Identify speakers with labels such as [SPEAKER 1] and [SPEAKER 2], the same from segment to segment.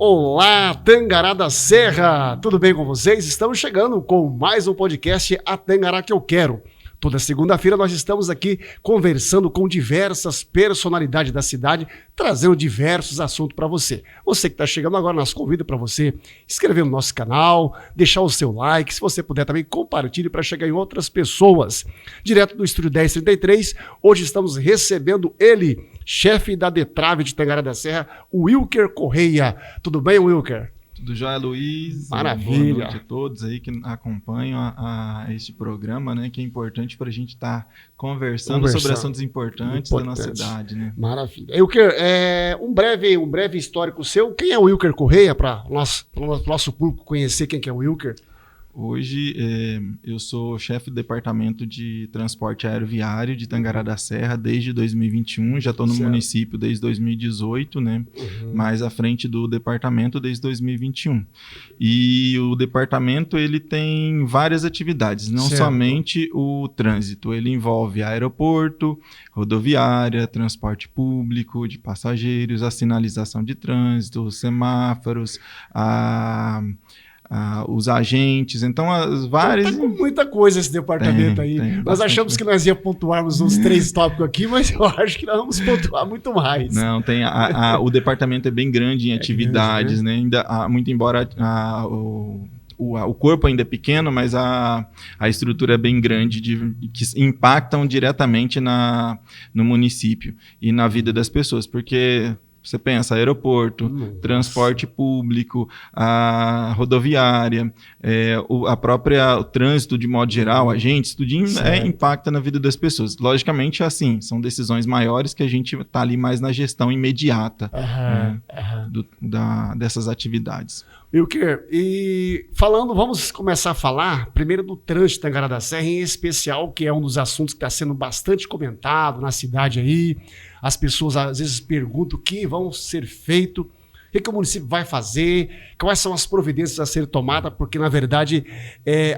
[SPEAKER 1] Olá, Tangará da Serra! Tudo bem com vocês? Estamos chegando com mais um podcast A Tangará que eu quero. Toda segunda-feira nós estamos aqui conversando com diversas personalidades da cidade, trazendo diversos assuntos para você. Você que está chegando agora, nós convido para você inscrever no nosso canal, deixar o seu like, se você puder também compartilhe para chegar em outras pessoas. Direto do Estúdio 1033, hoje estamos recebendo ele, chefe da Detrave de Tangará da Serra, o Wilker Correia. Tudo bem, Wilker?
[SPEAKER 2] Tudo jóia, Luiz?
[SPEAKER 1] Maravilha.
[SPEAKER 2] Boa noite a todos aí que acompanham a este programa, né? Que é importante para a gente estar conversando sobre assuntos importantes da nossa cidade, né?
[SPEAKER 1] Maravilha. Wilker, um breve histórico seu. Quem é o Wilker Correia, para o nosso público conhecer quem que é o Wilker?
[SPEAKER 2] Hoje eu sou chefe do Departamento de Transporte Aeroviário de Tangará da Serra desde 2021, já estou no município desde 2018, né? Mais à frente do departamento desde 2021. E o departamento ele tem várias atividades, não somente o trânsito, ele envolve aeroporto, rodoviária, transporte público de passageiros, a sinalização de trânsito, os semáforos, os agentes, então as várias...
[SPEAKER 1] Tá com muita coisa esse departamento aí. Nós achamos que nós ia pontuarmos uns 3 tópicos aqui, mas eu acho que nós vamos pontuar muito mais.
[SPEAKER 2] Não, tem o departamento é bem grande em atividades, grande, né? Ainda muito embora o corpo ainda é pequeno, mas a estrutura é bem grande, que impactam diretamente no município e na vida das pessoas, porque... Você pensa aeroporto, transporte público, a rodoviária, o trânsito de modo geral, agentes, tudo impacta na vida das pessoas. Logicamente, assim, são decisões maiores que a gente está ali mais na gestão imediata dessas atividades.
[SPEAKER 1] Wilker, e vamos começar a falar primeiro do trânsito de Tangará da Serra, em especial, que é um dos assuntos que está sendo bastante comentado na cidade aí. As pessoas às vezes perguntam o que vão ser feito, o que o município vai fazer, quais são as providências a serem tomadas, porque na verdade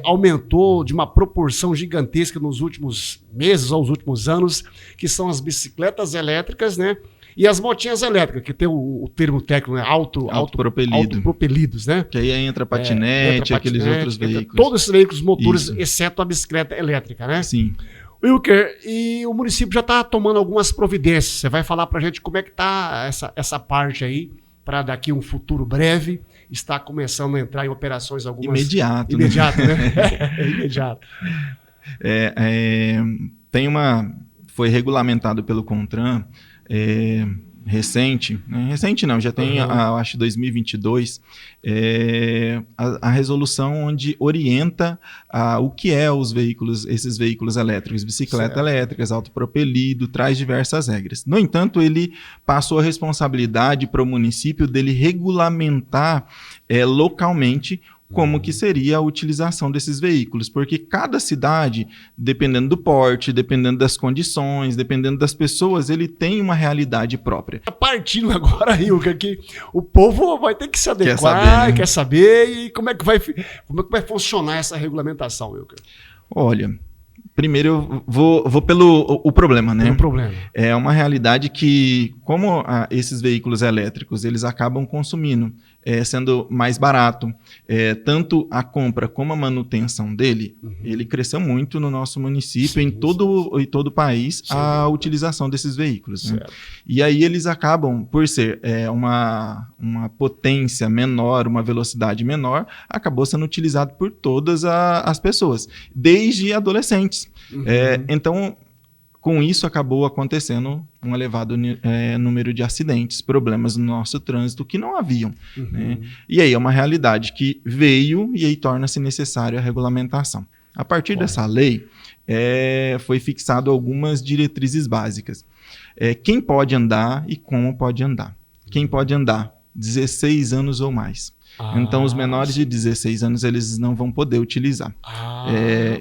[SPEAKER 1] aumentou de uma proporção gigantesca nos últimos meses ou nos últimos anos, que são as bicicletas elétricas, né? E as motinhas elétricas, que tem o termo técnico, né? Autopropelidos, né?
[SPEAKER 2] Que aí entra patinete, aqueles outros veículos.
[SPEAKER 1] Todos esses veículos motores, exceto a bicicleta elétrica, né?
[SPEAKER 2] Sim.
[SPEAKER 1] Wilker, e o município já está tomando algumas providências. Você vai falar para a gente como é que está essa parte aí, para daqui um futuro breve estar começando a entrar em operações algumas... Imediato, né? Imediato.
[SPEAKER 2] Foi regulamentado pelo CONTRAN, recente não, já tem, acho 2022, a resolução onde orienta o que é esses veículos elétricos, bicicleta elétricas, autopropelido, traz diversas regras. No entanto, ele passou a responsabilidade para o município dele regulamentar localmente como que seria a utilização desses veículos, porque cada cidade, dependendo do porte, dependendo das condições, dependendo das pessoas, ele tem uma realidade própria.
[SPEAKER 1] Partindo agora, Wilker, que o povo vai ter que se adequar, quer saber, e como é que vai funcionar essa regulamentação, Wilker?
[SPEAKER 2] Olha, primeiro eu vou pelo problema, né?
[SPEAKER 1] Pelo problema.
[SPEAKER 2] É uma realidade que, como esses veículos elétricos, eles acabam consumindo, sendo mais barato, tanto a compra como a manutenção dele, ele cresceu muito no nosso município, em todo o país, a utilização desses veículos. Né? E aí eles acabam, por ser uma potência menor, uma velocidade menor, acabou sendo utilizado por todas as pessoas, desde adolescentes. Então, com isso, acabou acontecendo um elevado número de acidentes, problemas no nosso trânsito que não haviam. Né? E aí é uma realidade que veio e aí torna-se necessária a regulamentação. A partir dessa lei, foi fixado algumas diretrizes básicas. Quem pode andar e como pode andar. Quem pode andar? 16 anos ou mais. Então, os menores de 16 anos, eles não vão poder utilizar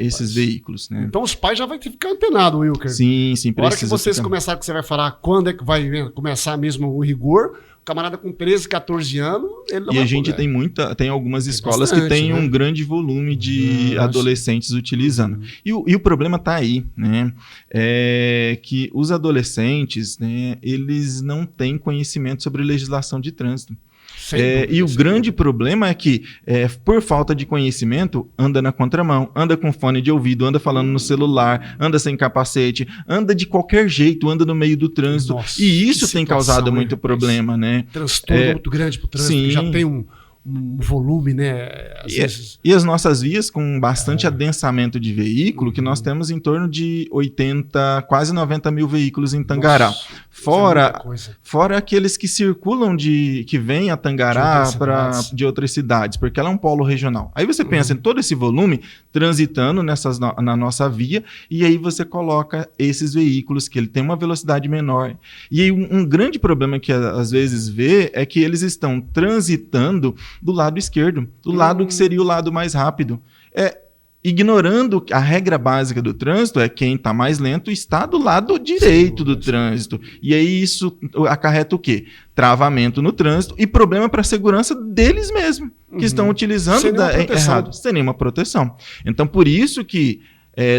[SPEAKER 2] esses veículos. Né?
[SPEAKER 1] Então, os pais já vão ter que ficar antenados, Wilker.
[SPEAKER 2] Sim, precisa.
[SPEAKER 1] Na hora que vocês começarem, que você vai falar quando é que vai começar mesmo o rigor, o camarada com 13, 14 anos, ele não vai. E a
[SPEAKER 2] gente tem algumas escolas que têm um grande volume de adolescentes utilizando. E o problema está aí, né? Que os adolescentes, né, eles não têm conhecimento sobre legislação de trânsito. E o grande problema é que, por falta de conhecimento, anda na contramão, anda com fone de ouvido, anda falando no celular, anda sem capacete, anda de qualquer jeito, anda no meio do trânsito. Nossa, e isso tem causado muito problema, né?
[SPEAKER 1] Transtorno muito grande pro trânsito, que já tem um volume, né?
[SPEAKER 2] E as nossas vias com bastante adensamento de veículo, que nós temos em torno de 80, quase 90 mil veículos em Tangará.
[SPEAKER 1] Nossa,
[SPEAKER 2] Fora aqueles que circulam que vêm a Tangará de outras cidades, porque ela é um polo regional. Aí você pensa em todo esse volume transitando na nossa via, e aí você coloca esses veículos que ele tem uma velocidade menor. E aí um grande problema que às vezes vê é que eles estão transitando do lado esquerdo, do lado que seria o lado mais rápido. Ignorando a regra básica do trânsito, quem está mais lento está do lado direito do trânsito. E aí isso acarreta o quê? Travamento no trânsito e problema para a segurança deles mesmos, que estão utilizando errado, sem nenhuma proteção. Então, por isso que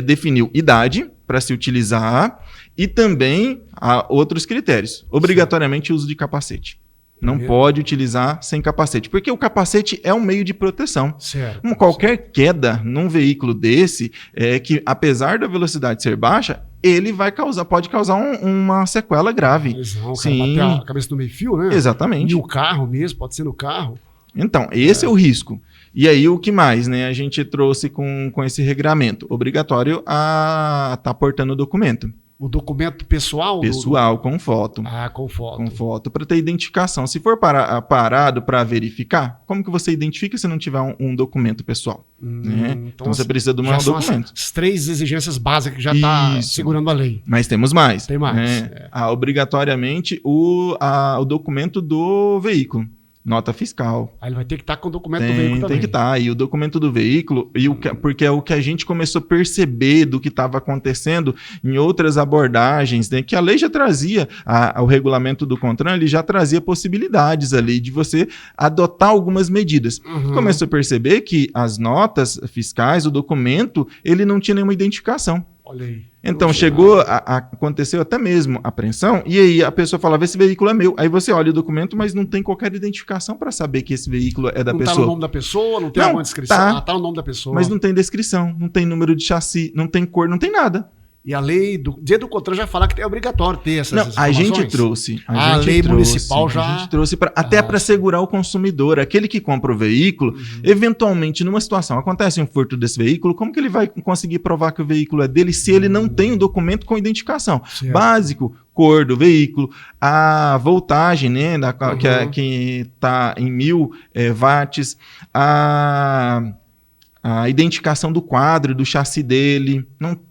[SPEAKER 2] definiu idade para se utilizar e também outros critérios. Obrigatoriamente uso de capacete. Não pode utilizar sem capacete, porque o capacete é um meio de proteção. Qualquer queda num veículo desse, que apesar da velocidade ser baixa, ele pode causar uma sequela grave.
[SPEAKER 1] Sim. Bater a cabeça no meio-fio, né?
[SPEAKER 2] Exatamente.
[SPEAKER 1] E o carro mesmo, pode ser no carro.
[SPEAKER 2] Então, esse é o risco. E aí, o que mais, né? A gente trouxe com esse regramento. Obrigatório a estar portando o documento.
[SPEAKER 1] O documento pessoal?
[SPEAKER 2] Pessoal, com foto.
[SPEAKER 1] Com foto.
[SPEAKER 2] Com foto, para ter identificação. Se for parado para verificar, como que você identifica se não tiver um documento pessoal? Né? Então você precisa de um documento.
[SPEAKER 1] As 3 exigências básicas que já está segurando a lei.
[SPEAKER 2] Mas temos mais.
[SPEAKER 1] Tem mais.
[SPEAKER 2] Né? Obrigatoriamente o documento do veículo. Nota fiscal.
[SPEAKER 1] Aí ele vai ter que estar com o documento do veículo também.
[SPEAKER 2] Tem que estar. E o documento do veículo, porque é o que a gente começou a perceber do que estava acontecendo em outras abordagens, né, que a lei já trazia, o regulamento do CONTRAN, ele já trazia possibilidades ali de você adotar algumas medidas. Começou a perceber que as notas fiscais, o documento, ele não tinha nenhuma identificação.
[SPEAKER 1] Olha aí.
[SPEAKER 2] Então, aconteceu até mesmo a apreensão, e aí a pessoa falava, esse veículo é meu. Aí você olha o documento, mas não tem qualquer identificação para saber que esse veículo é da pessoa. Não está
[SPEAKER 1] no nome da pessoa, não tem alguma descrição. Está no nome da pessoa.
[SPEAKER 2] Mas não tem descrição, não tem número de chassi, não tem cor, não tem nada.
[SPEAKER 1] E a lei do CONTRAN já fala que é obrigatório ter essas informações.
[SPEAKER 2] A gente trouxe.
[SPEAKER 1] A lei municipal já...
[SPEAKER 2] A gente trouxe até para segurar o consumidor. Aquele que compra o veículo, eventualmente, numa situação, acontece um furto desse veículo, como que ele vai conseguir provar que o veículo é dele se ele não tem um documento com identificação? Básico, cor do veículo, a voltagem, né, que está em 1000 watts, a identificação do quadro, do chassi dele,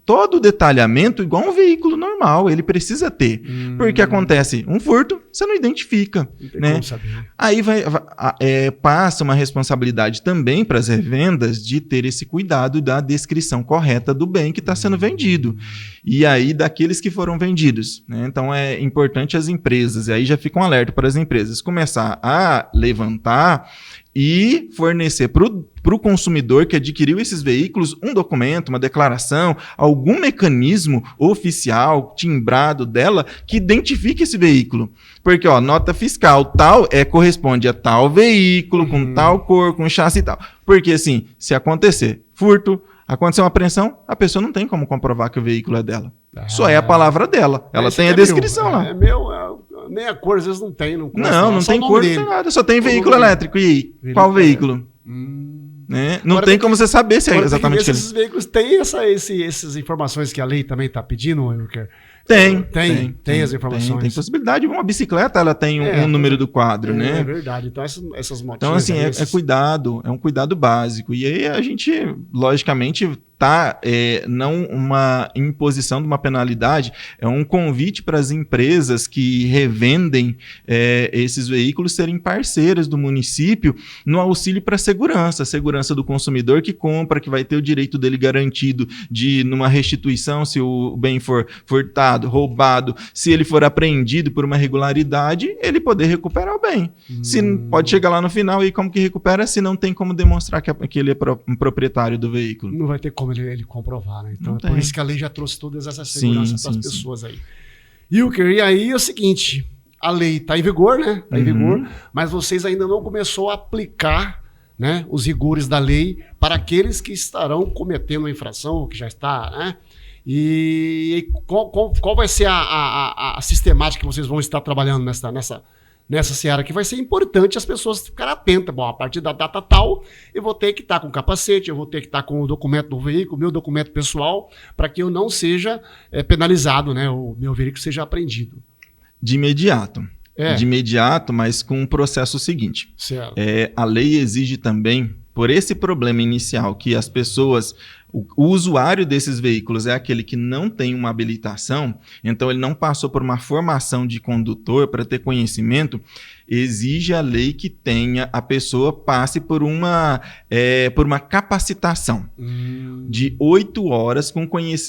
[SPEAKER 2] todo o detalhamento igual um veículo normal, ele precisa ter. Porque acontece um furto, você não identifica.
[SPEAKER 1] Não tem
[SPEAKER 2] né?
[SPEAKER 1] como saber.
[SPEAKER 2] Aí passa uma responsabilidade também para as revendas de ter esse cuidado da descrição correta do bem que está sendo vendido. E aí daqueles que foram vendidos. Né? Então é importante as empresas, e aí já fica um alerta para as empresas, começar a levantar e fornecer para o consumidor que adquiriu esses veículos um documento, uma declaração, algum mecanismo oficial, timbrado dela, que identifique esse veículo. Porque, nota fiscal tal corresponde a tal veículo, com tal cor, com chassi e tal. Porque, assim, se acontecer furto, acontecer uma apreensão, a pessoa não tem como comprovar que o veículo é dela. Só é a palavra dela. Ela tem a descrição lá.
[SPEAKER 1] É meu, nem a cor às vezes não tem. Não
[SPEAKER 2] tem cor, não tem nada. Só tem veículo elétrico. E aí? Qual veículo? Né? Não tem como você saber se é exatamente aquele.
[SPEAKER 1] Esses veículos têm essas informações que a lei também está pedindo, Wilker? Tem as informações.
[SPEAKER 2] Tem possibilidade. Uma bicicleta, ela tem um número do quadro, né?
[SPEAKER 1] É verdade. Então, essas motinhas...
[SPEAKER 2] Então, assim, é cuidado. É um cuidado básico. E aí, a gente, logicamente, não uma imposição de uma penalidade, é um convite para as empresas que revendem esses veículos serem parceiras do município no auxílio para a segurança do consumidor que compra, que vai ter o direito dele garantido de, numa restituição, se o bem for furtado, roubado, se ele for apreendido por uma irregularidade, ele poder recuperar o bem. Se pode chegar lá no final e como que recupera se não tem como demonstrar que ele é um proprietário do veículo.
[SPEAKER 1] Não vai ter como ele comprovar, né? Então por isso que a lei já trouxe todas essas seguranças para as pessoas aí. Wilker, e aí é o seguinte, a lei está em vigor, né? Está em vigor, mas vocês ainda não começou a aplicar, né, os rigores da lei para aqueles que estarão cometendo a infração, que já está, né? E qual vai ser a sistemática que vocês vão estar trabalhando nessa seara, que vai ser importante as pessoas ficarem atentas. Bom, a partir da data tal, eu vou ter que estar com capacete, eu vou ter que estar com o documento do veículo, meu documento pessoal, para que eu não seja penalizado, né? O meu veículo seja apreendido.
[SPEAKER 2] De imediato. De imediato, mas com um processo seguinte.
[SPEAKER 1] Certo.
[SPEAKER 2] A lei exige também, por esse problema inicial, que as pessoas... O usuário desses veículos é aquele que não tem uma habilitação, então ele não passou por uma formação de condutor para ter conhecimento, exige a lei que a pessoa passe por uma capacitação de 8 horas,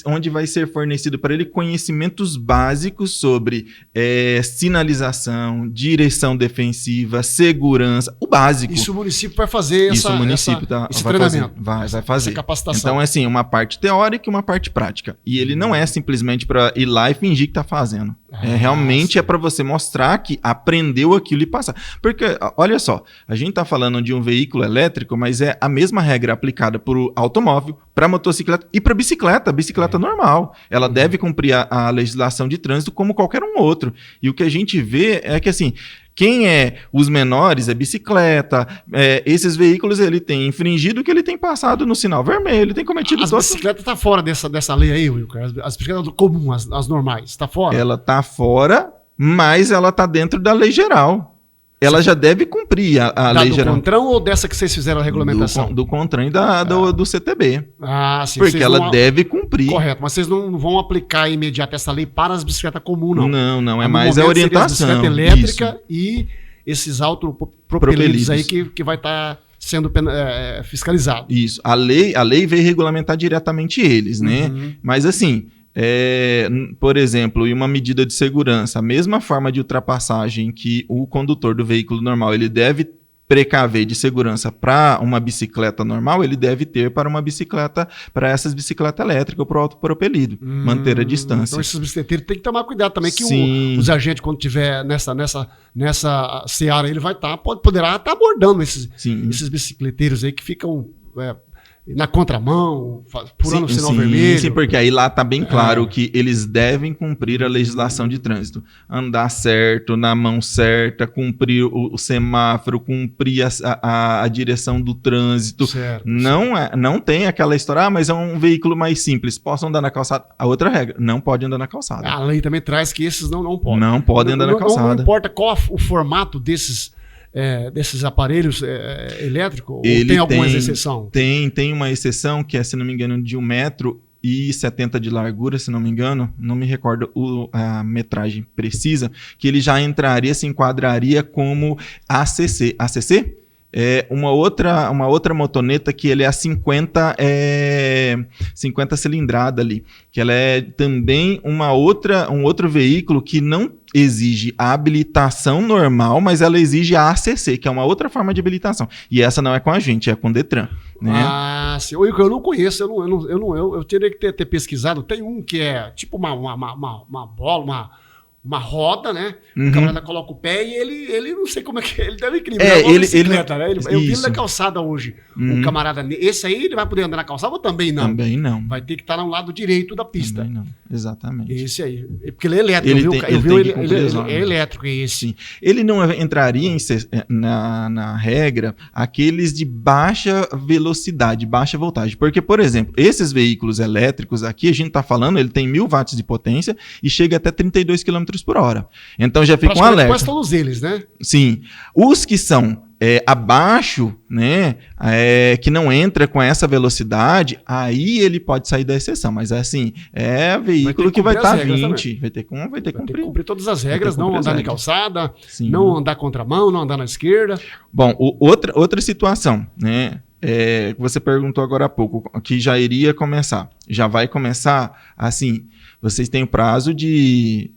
[SPEAKER 2] onde vai ser fornecido para ele conhecimentos básicos sobre sinalização, direção defensiva, segurança, o básico.
[SPEAKER 1] Isso o município vai fazer esse treinamento.
[SPEAKER 2] Vai fazer.
[SPEAKER 1] Essa capacitação.
[SPEAKER 2] Então, assim, uma parte teórica e uma parte prática. E ele não é simplesmente para ir lá e fingir que está fazendo. Realmente é para você mostrar que aprendeu aquilo e passar. Porque, olha só, a gente está falando de um veículo elétrico, mas é a mesma regra aplicada para o automóvel, para motocicleta e para bicicleta normal. Ela deve cumprir a legislação de trânsito como qualquer um outro. E o que a gente vê é que, assim, quem é os menores é bicicleta, esses veículos ele tem infringido que ele tem passado no sinal vermelho, ele tem cometido...
[SPEAKER 1] As bicicletas estão fora dessa lei aí, Wilker? As bicicletas comuns, as normais, está fora?
[SPEAKER 2] Ela está fora, mas ela está dentro da lei geral. Ela já deve cumprir a lei geral.
[SPEAKER 1] Do CONTRAN ou dessa que vocês fizeram a regulamentação?
[SPEAKER 2] Do CONTRAN e do CTB.
[SPEAKER 1] Sim.
[SPEAKER 2] Porque ela deve cumprir.
[SPEAKER 1] Correto, mas vocês não vão aplicar imediato essa lei para as bicicletas comuns, não.
[SPEAKER 2] Não, é mais a orientação.
[SPEAKER 1] A bicicleta elétrica e esses autopropelidos aí que vai estar sendo fiscalizado.
[SPEAKER 2] Isso. A lei veio regulamentar diretamente eles, né? Mas assim... por exemplo, em uma medida de segurança, a mesma forma de ultrapassagem que o condutor do veículo normal ele deve precaver de segurança para uma bicicleta normal, ele deve ter para essas bicicletas elétricas ou para o autopropelido, manter a distância.
[SPEAKER 1] Então esses bicicleteiros tem que tomar cuidado também, que os agentes, quando tiver nessa seara, ele vai poderá estar abordando esses bicicleteiros aí que ficam... na contramão, pulando o sinal vermelho.
[SPEAKER 2] Sim, porque aí lá está bem claro que eles devem cumprir a legislação de trânsito. Andar certo, na mão certa, cumprir o semáforo, cumprir a direção do trânsito.
[SPEAKER 1] Certo.
[SPEAKER 2] Não tem aquela história, mas é um veículo mais simples. Posso andar na calçada? A outra regra, não pode andar na calçada.
[SPEAKER 1] A lei também traz que esses não podem.
[SPEAKER 2] Não podem andar na calçada.
[SPEAKER 1] Não importa qual o formato desses aparelhos elétricos, ou tem alguma exceção?
[SPEAKER 2] Tem uma exceção que é, se não me engano, de 1,70 m de largura, se não me engano, não me recordo a metragem precisa, que ele já se enquadraria como ACC. ACC? É uma outra motoneta que ele é a 50 cilindrada ali, que ela é também um outro veículo que não exige a habilitação normal, mas ela exige a ACC, que é uma outra forma de habilitação. E essa não é com a gente, é com o Detran. Né?
[SPEAKER 1] Sim. Eu não conheço, eu teria que ter pesquisado. Tem um que é tipo uma bola, uma roda, né? O camarada coloca o pé e ele não sei como é que ele deve equilibrar uma bicicleta, né? Eu vi ele na calçada hoje. O camarada, esse aí ele vai poder andar na calçada ou também não?
[SPEAKER 2] Também não.
[SPEAKER 1] Vai ter que estar no lado direito da pista.
[SPEAKER 2] Também não, exatamente.
[SPEAKER 1] Esse aí. Porque ele é elétrico, ele é elétrico, esse.
[SPEAKER 2] Sim. Ele não entraria na regra aqueles de baixa velocidade, baixa voltagem. Porque, por exemplo, esses veículos elétricos aqui, a gente está falando, ele tem 1000 watts de potência e chega até 32 km por hora. Então já fica um alerta.
[SPEAKER 1] Quase todos eles, né?
[SPEAKER 2] Sim. Os que são abaixo, né, que não entra com essa velocidade, aí ele pode sair da exceção. Mas assim, veículo que vai estar 20, vai ter que cumprir
[SPEAKER 1] todas as regras, não andar na calçada, não andar contramão, não andar na esquerda.
[SPEAKER 2] Bom, outra situação, né? Você perguntou agora há pouco, que já iria começar. Já vai começar, assim, vocês têm o prazo de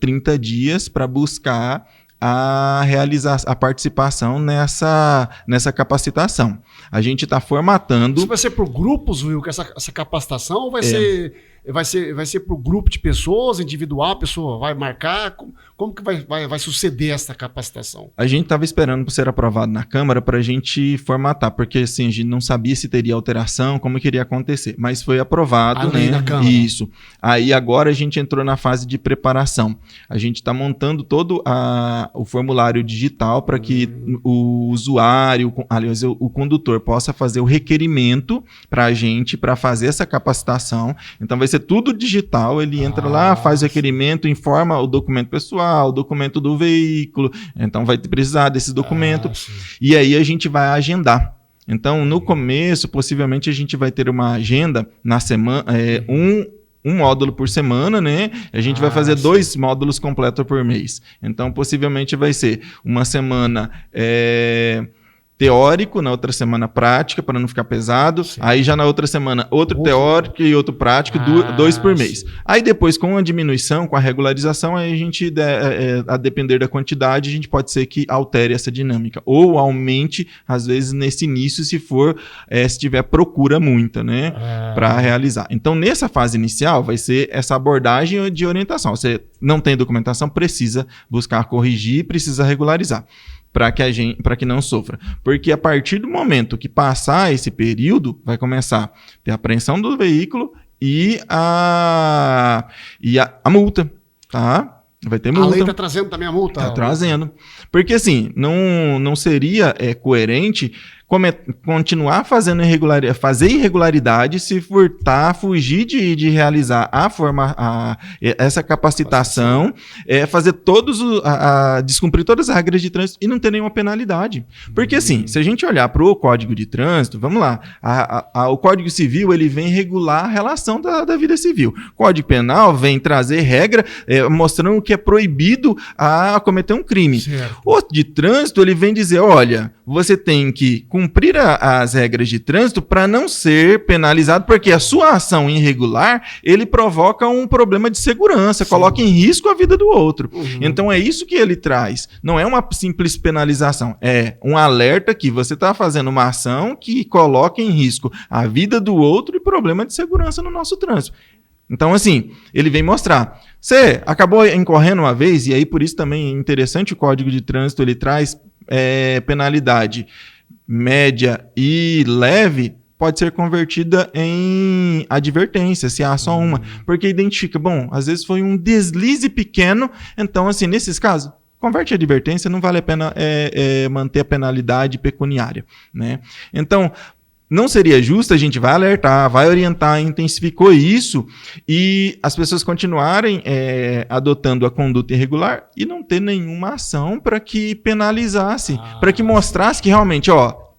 [SPEAKER 2] 30 dias para buscar a participação nessa capacitação. A gente está formatando...
[SPEAKER 1] Isso vai ser por grupos, Will, essa capacitação, ou vai ser vai ser para o grupo de pessoas, individual, a pessoa vai marcar? Como que vai suceder essa capacitação?
[SPEAKER 2] A gente estava esperando por ser aprovado na Câmara para a gente formatar, porque assim, a gente não sabia se teria alteração, como que iria acontecer, mas foi aprovado, né?
[SPEAKER 1] Na Câmara.
[SPEAKER 2] Isso. Aí agora a gente entrou na fase de preparação. A gente está montando todo o formulário digital para que o usuário, aliás, o condutor possa fazer o requerimento para a gente para fazer essa capacitação. Então vai ser tudo digital, ele entra lá, faz o requerimento, informa o documento pessoal, o documento do veículo, então vai precisar desse documento, e aí a gente vai agendar. Então, no começo, possivelmente a gente vai ter uma agenda na semana, um módulo por semana, né? A gente vai fazer 2 módulos completos por mês. Então, possivelmente vai ser uma semana teórico, na outra semana prática, para não ficar pesado. Sim. Aí já na outra semana outro teórico e outro prático, 2 por mês. Sim. Aí depois, com a diminuição, com a regularização, aí a gente, a depender da quantidade, a gente pode ser que altere essa dinâmica. Ou aumente, às vezes, nesse início, se tiver procura muita, né? Para realizar. Então, nessa fase inicial, vai ser essa abordagem de orientação. Você não tem documentação, precisa buscar corrigir, precisa regularizar, para que não sofra. Porque a partir do momento que passar esse período, vai começar a ter a apreensão do veículo e a multa, tá? Vai ter multa.
[SPEAKER 1] A lei está trazendo também a multa?
[SPEAKER 2] Está trazendo. Porque assim, não seria coerente continuar fazendo fazer irregularidade, se fugir de realizar essa capacitação, fazer descumprir todas as regras de trânsito e não ter nenhuma penalidade. Porque assim, se a gente olhar para o Código de Trânsito, vamos lá, o Código Civil ele vem regular a relação da vida civil. O Código Penal vem trazer regra mostrando que é proibido a cometer um crime. Certo. O de trânsito ele vem dizer, olha, você tem que cumprir as regras de trânsito para não ser penalizado, porque a sua ação irregular, ele provoca um problema de segurança, coloca em risco a vida do outro. Então é isso que ele traz. Não é uma simples penalização, é um alerta que você está fazendo uma ação que coloca em risco a vida do outro e problema de segurança no nosso trânsito. Então, assim, ele vem mostrar. Você acabou incorrendo uma vez, e aí por isso também é interessante o Código de Trânsito, ele traz penalidade média e leve, pode ser convertida em advertência, se há só uma, porque identifica, bom, às vezes foi um deslize pequeno, então assim, nesses casos, converte a advertência, não vale a pena manter a penalidade pecuniária, né? Então, não seria justo, a gente vai alertar, vai orientar, intensificou isso e as pessoas continuarem adotando a conduta irregular e não ter nenhuma ação para que penalizasse, para que mostrasse que realmente,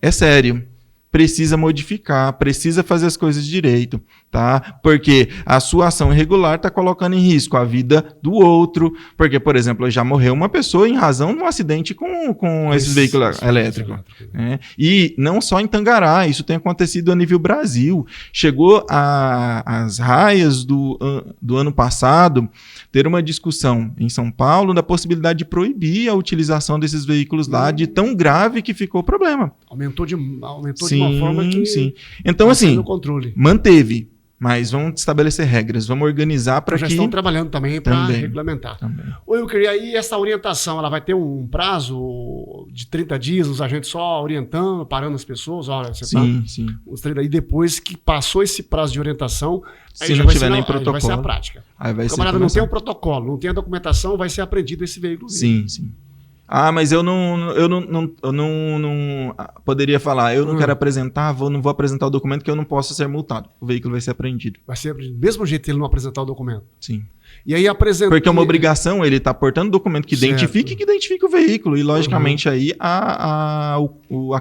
[SPEAKER 2] é sério, precisa modificar, precisa fazer as coisas direito, tá? Porque a sua ação irregular está colocando em risco a vida do outro, porque, por exemplo, já morreu uma pessoa em razão de um acidente com esses veículos elétricos. Né? E não só em Tangará, isso tem acontecido a nível Brasil. Chegou às raias do ano passado ter uma discussão em São Paulo da possibilidade de proibir a utilização desses veículos lá, de tão grave que ficou o problema.
[SPEAKER 1] Aumentou de uma forma que...
[SPEAKER 2] Sim. Então, assim, manteve, mas vamos estabelecer regras, vamos organizar para que...
[SPEAKER 1] Já estão trabalhando também para regulamentar. Ô, Wilker, e aí essa orientação, ela vai ter um prazo de 30 dias, os agentes só orientando, parando as pessoas? Olha, você
[SPEAKER 2] sim.
[SPEAKER 1] E depois que passou esse prazo de orientação,
[SPEAKER 2] se não tiver nem protocolo,
[SPEAKER 1] vai ser a prática. O camarada não tem o protocolo, não tem a documentação, vai ser apreendido esse veículo.
[SPEAKER 2] Sim. Mas eu não poderia falar, eu não quero apresentar, não vou apresentar o documento que eu não posso ser multado. O veículo vai ser apreendido.
[SPEAKER 1] Vai ser apreendido, do mesmo jeito que ele não apresentar o documento?
[SPEAKER 2] Sim.
[SPEAKER 1] E aí
[SPEAKER 2] porque é uma obrigação, ele está portando documento que identifique o veículo e, logicamente, aí a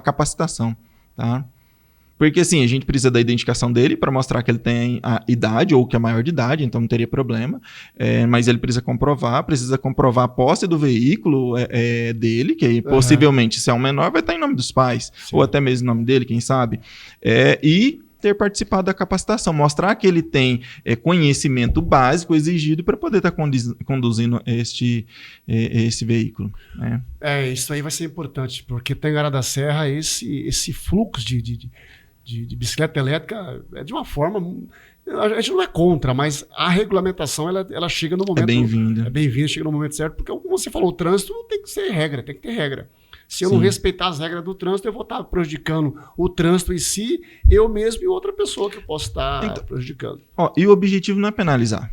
[SPEAKER 2] capacitação, tá? Porque, assim, a gente precisa da identificação dele para mostrar que ele tem a idade ou que é maior de idade, então não teria problema. Mas ele precisa comprovar a posse do veículo dele, que possivelmente, se é um menor, vai estar em nome dos pais, ou até mesmo em nome dele, quem sabe. E ter participado da capacitação, mostrar que ele tem conhecimento básico exigido para poder estar conduzindo esse veículo. Né?
[SPEAKER 1] Isso aí vai ser importante, porque Tangará da Serra, esse fluxo de bicicleta elétrica é de uma forma... A gente não é contra, mas a regulamentação ela chega no momento...
[SPEAKER 2] É bem-vinda.
[SPEAKER 1] É bem-vinda, chega no momento certo, porque como você falou, o trânsito tem que ser regra, tem que ter regra. Se eu não respeitar as regras do trânsito, eu vou estar prejudicando o trânsito em si, eu mesmo e outra pessoa que eu posso estar prejudicando.
[SPEAKER 2] E o objetivo não é penalizar.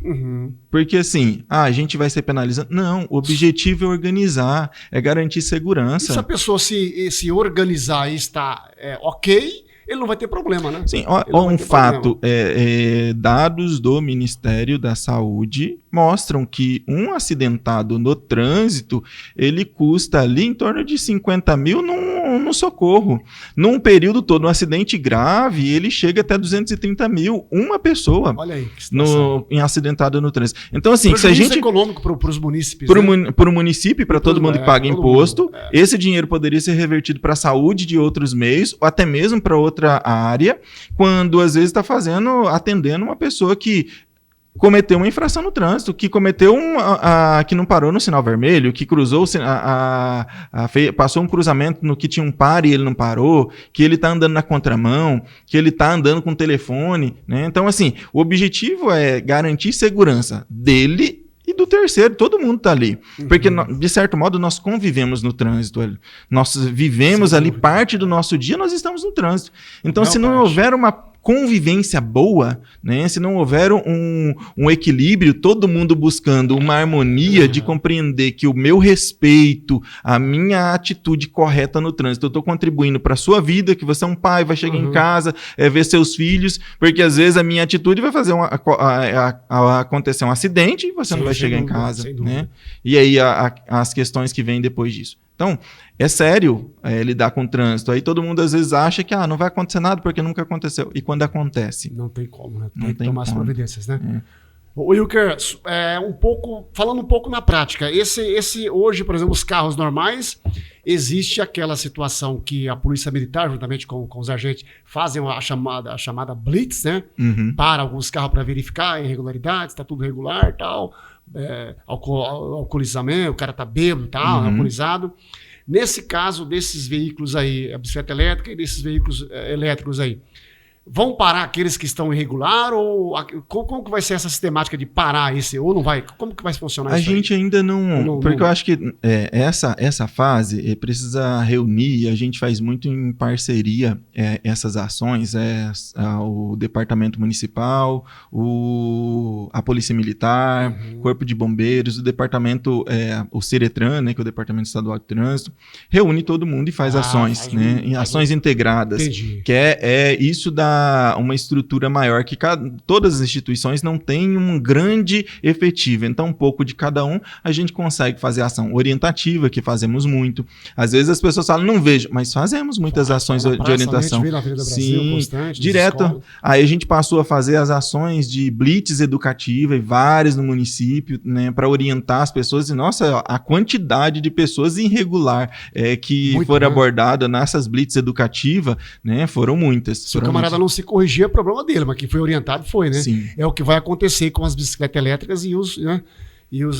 [SPEAKER 2] Porque assim, a gente vai ser penalizando. Não, o objetivo é organizar, é garantir segurança.
[SPEAKER 1] E se a pessoa se organizar e está ok, ele não vai ter problema, né?
[SPEAKER 2] Sim, um fato, dados do Ministério da Saúde mostram que um acidentado no trânsito, ele custa ali em torno de 50 mil no socorro. Num período todo, um acidente grave, ele chega até 230 mil, uma pessoa.
[SPEAKER 1] Olha aí,
[SPEAKER 2] em acidentado no trânsito. Então, assim, se a gente...
[SPEAKER 1] econômico para os munícipes.
[SPEAKER 2] Para o município e para todo mundo que paga imposto, esse dinheiro poderia ser revertido para a saúde de outros meios, ou até mesmo para outra área, quando às vezes está atendendo uma pessoa que cometeu uma infração no trânsito, que cometeu que não parou no sinal vermelho, que cruzou, passou um cruzamento no que tinha um par e ele não parou, que ele está andando na contramão, que ele está andando com o telefone, né? Então, assim, o objetivo é garantir segurança dele e do terceiro, todo mundo está ali. Porque, de certo modo, nós convivemos no trânsito. Nós vivemos ali parte do nosso dia, nós estamos no trânsito. Então, se não houver uma convivência boa, né? Se não houver um equilíbrio, todo mundo buscando uma harmonia de compreender que o meu respeito, a minha atitude correta no trânsito, eu estou contribuindo para a sua vida, que você é um pai, vai chegar em casa, ver seus filhos, porque às vezes a minha atitude vai fazer acontecer um acidente e você não vai chegar em casa, né? E aí as questões que vêm depois disso. Então, é sério lidar com o trânsito. Aí todo mundo às vezes acha que não vai acontecer nada porque nunca aconteceu. E quando acontece?
[SPEAKER 1] Não tem como, né? Tem que tomar as providências, né? Wilker, falando um pouco na prática, esse hoje, por exemplo, os carros normais, existe aquela situação que a Polícia Militar, juntamente com os agentes, fazem a chamada blitz, né? Para alguns carros para verificar irregularidades, está tudo regular e tal. Alcoolizamento, o cara tá bêbado, alcoolizado. Nesse caso desses veículos aí, a bicicleta elétrica e desses veículos elétricos aí, vão parar aqueles que estão irregular ou como que vai ser essa sistemática de parar esse ou não vai? Como que vai funcionar isso?
[SPEAKER 2] A gente ainda não, porque eu acho que essa fase precisa reunir, a gente faz muito em parceria essas ações, o Departamento Municipal, a Polícia Militar, Corpo de Bombeiros, o Departamento, o Ciretran, né, que é o Departamento Estadual de Trânsito, reúne todo mundo e faz ações, em ações integradas.
[SPEAKER 1] Entendi.
[SPEAKER 2] Que isso dá uma estrutura maior, que todas as instituições não têm um grande efetivo, então um pouco de cada um a gente consegue fazer ação orientativa, que fazemos muito. Às vezes as pessoas falam, não vejo, mas fazemos muitas ações de orientação.
[SPEAKER 1] Sim,
[SPEAKER 2] direto. Aí a gente passou a fazer as ações de blitz educativa, e várias no município, né, para orientar as pessoas, e nossa, a quantidade de pessoas irregular que foram abordadas nessas blitz educativas, né, foram muitas.
[SPEAKER 1] Se o camarada não se corrigir, é problema dele, mas quem foi orientado foi, né?
[SPEAKER 2] Sim.
[SPEAKER 1] É o que vai acontecer com as bicicletas elétricas e